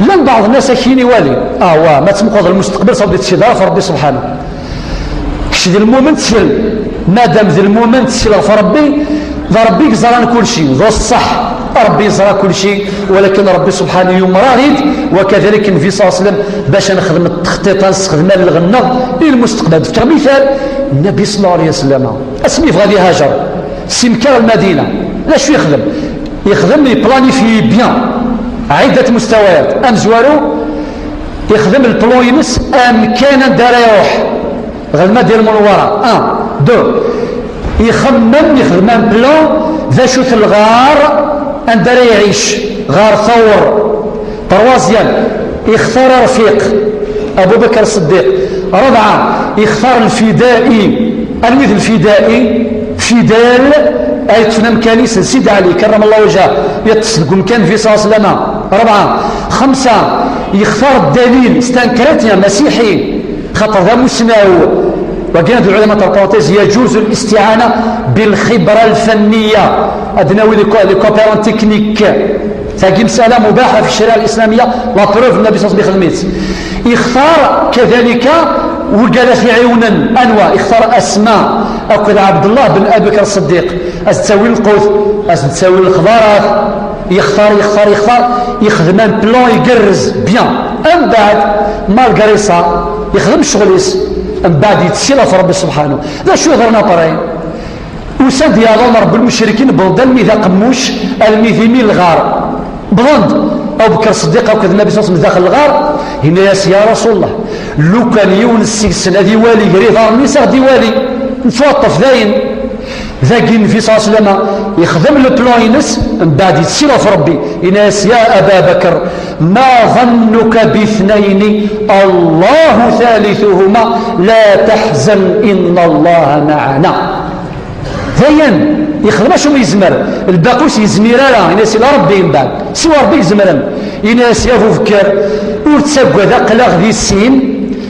لان بعض الناس كاين يوالي ما تمقض المستقبل صوب تشدها فربي سبحانه كشي ديال المؤمن تسل مادام ذي المؤمن تسل فربي ربي يزرى كل شيء ذو الصح ربي يزرى كل شيء ولكن ربي سبحانه يمرض وكذلك النبي صلى الله عليه وسلم باش نخدم التخطيط نستخدم الغنى للمستقبل كمثال النبي صلى الله عليه وسلم اسمي في غادي هاجر سمكار المدينه لا شو يخدم يبلانيفي بيان عده مستويات امزوارو يخدم البلوينس كان دار يروح غير ديال المنوره 2 يخدم بلان ذا شوت الغار اندار يعيش غار ثور 3 يختار رفيق ابو بكر الصديق 4 يختار الفدائي المثل الفدائي فدال اي تفنم كنيسه سيد علي كرم الله وجهه يتصل كان في صلى الله عليه وسلم 4 5 يختار الدليل استنكرتنا مسيحي خاطر ذا مسناو وكان العلماء البارونتيز يجوز الاستعانه بالخبره الفنيه ادناوي لي كوبيرون تكنيك تاكي مساله مباحه في الشريعه الاسلاميه لا بروف النبي صلى الله عليه وسلم يختار كذلك وقال في عيونا انواع يختار اسماء او كذا عبد الله بن ابي بكر الصديق تساوي القوس تساوي الخضارات يختار يخدم بلان يقرز بيان من بعد مالغريسا يخدم الشغليس من بعد يتسيلا في ربي سبحانه ذا شو يظهرنا طرين وساد يا رب المشركين بلدان ميذا قموش الميثيمين الغار بلند او بكر الصديق او كذا النبي صلى الله عليه وسلم داخل الغار هنا يا رسول الله لو كان يون السيسن هذه والي قريب النساء دي والي نتوطف ذاين ذاكين في صلى الله عليه وسلم يخدم البلوينس من بعد يتسيلا في ربي إناس يا أبا بكر ما ظنك باثنين الله ثالثهما لا تحزن إن الله معنا ذاين يخدم شو يزمر الباقوس يزمير لا إناس إلى ربي من بعد سوى ربي يزمر إناس يا فكر ورتسقى ذا قلاغ ذي السين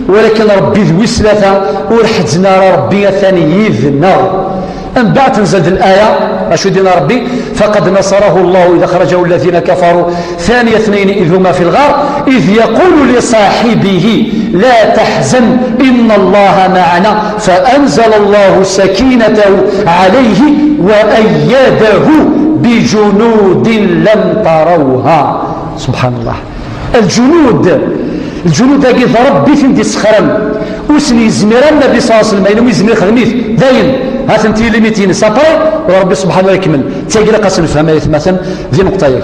ولكن ربي ذوي سلافة ورحتنا ربي ثاني يذنا من بعد تنزل الآية أشو دينا ربي فقد نصره الله إذا خرجه الذين كفروا ثاني 2 إذ هما في الغار إذ يقول لصاحبه لا تحزن إن الله معنا فأنزل الله سكينته عليه وأيده بجنود لم تروها سبحان الله الجنود هكذا ربي فين سخرم وسني زمير النبي صلى الله عليه وسلم ينوي زمير خدميت داين هات انتي ليميتين سابري وربي سبحانه يكمل تاقي قسم الفهم مثلا ذي نقطه